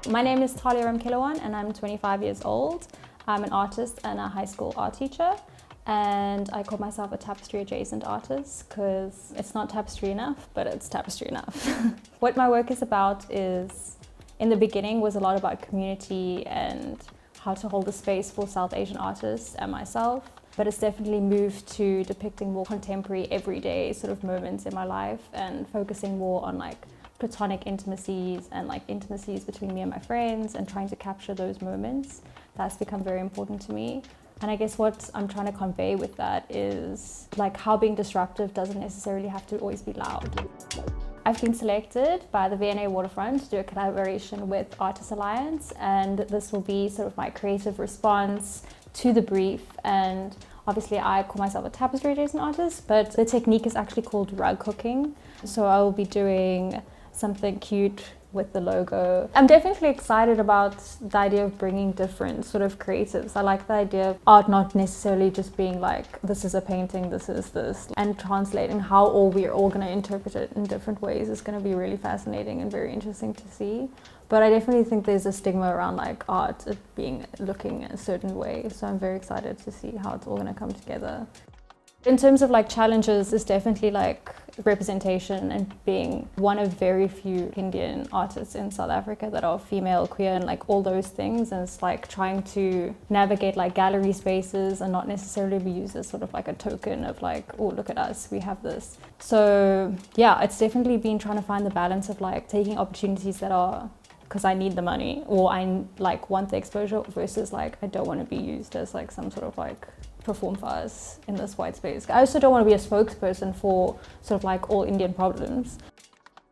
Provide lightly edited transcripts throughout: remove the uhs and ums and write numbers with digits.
My name is Talia Ramkilawan and I'm 25 years old. I'm an artist and a high school art teacher, and I call myself a tapestry adjacent artist because it's not tapestry enough, but it's tapestry enough. What my work is about is, in the beginning, was a lot about community and how to hold a space for South Asian artists and myself. But it's definitely moved to depicting more contemporary, everyday sort of moments in my life and focusing more on like platonic intimacies and like intimacies between me and my friends and trying to capture those moments. That's become very important to me. And I guess what I'm trying to convey with that is like how being disruptive doesn't necessarily have to always be loud. I've been selected by the V&A Waterfront to do a collaboration with Artist Alliance, and this will be sort of my creative response to the brief. And obviously I call myself a tapestry adjacent artist, but the technique is actually called rug hooking. So I will be doing something cute with the logo. I'm definitely excited about the idea of bringing different sort of creatives. I like the idea of art not necessarily just being like, this is a painting, this is this, and translating how we're all going to interpret it in different ways is going to be really fascinating and very interesting to see. But I definitely think there's a stigma around like art looking a certain way. So I'm very excited to see how it's all going to come together. In terms of like challenges, it's definitely like representation and being one of very few Indian artists in South Africa that are female, queer, and like all those things. And it's like trying to navigate like gallery spaces and not necessarily be used as sort of like a token of like, oh, look at us, we have this. So yeah, it's definitely been trying to find the balance of like taking opportunities that are because I need the money or I like want the exposure versus like I don't want to be used as like some sort of like perform for us in this white space. I also don't want to be a spokesperson for sort of like all Indian problems.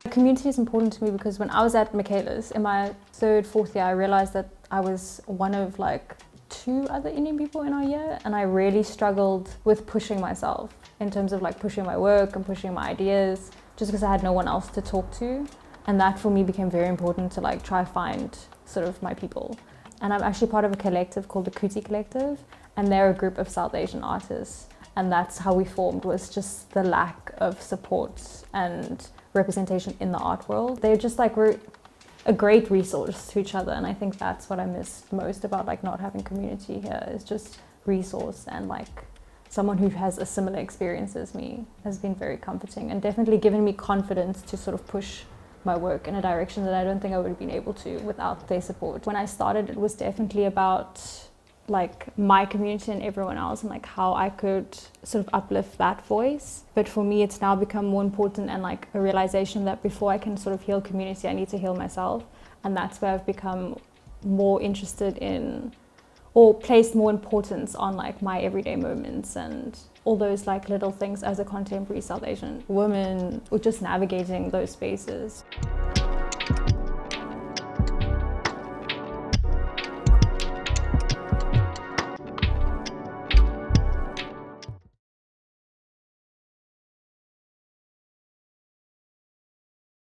Community is important to me because when I was at Michaela's in my fourth year, I realized that I was one of like 2 other Indian people in our year, and I really struggled with pushing myself in terms of like pushing my work and pushing my ideas just because I had no one else to talk to. And that for me became very important to like try find sort of my people. And I'm actually part of a collective called the Kuti Collective, and they're a group of South Asian artists. And that's how we formed, was just the lack of support and representation in the art world. They're just like, we're a great resource to each other. And I think that's what I miss most about like not having community here, is just resource, and like someone who has a similar experience as me has been very comforting and definitely given me confidence to sort of push my work in a direction that I don't think I would have been able to without their support. When I started, it was definitely about like my community and everyone else and like how I could sort of uplift that voice. But for me, it's now become more important and like a realization that before I can sort of heal community, I need to heal myself. And that's where I've become more interested in, or placed more importance on like my everyday moments and all those like little things as a contemporary South Asian woman, or just navigating those spaces.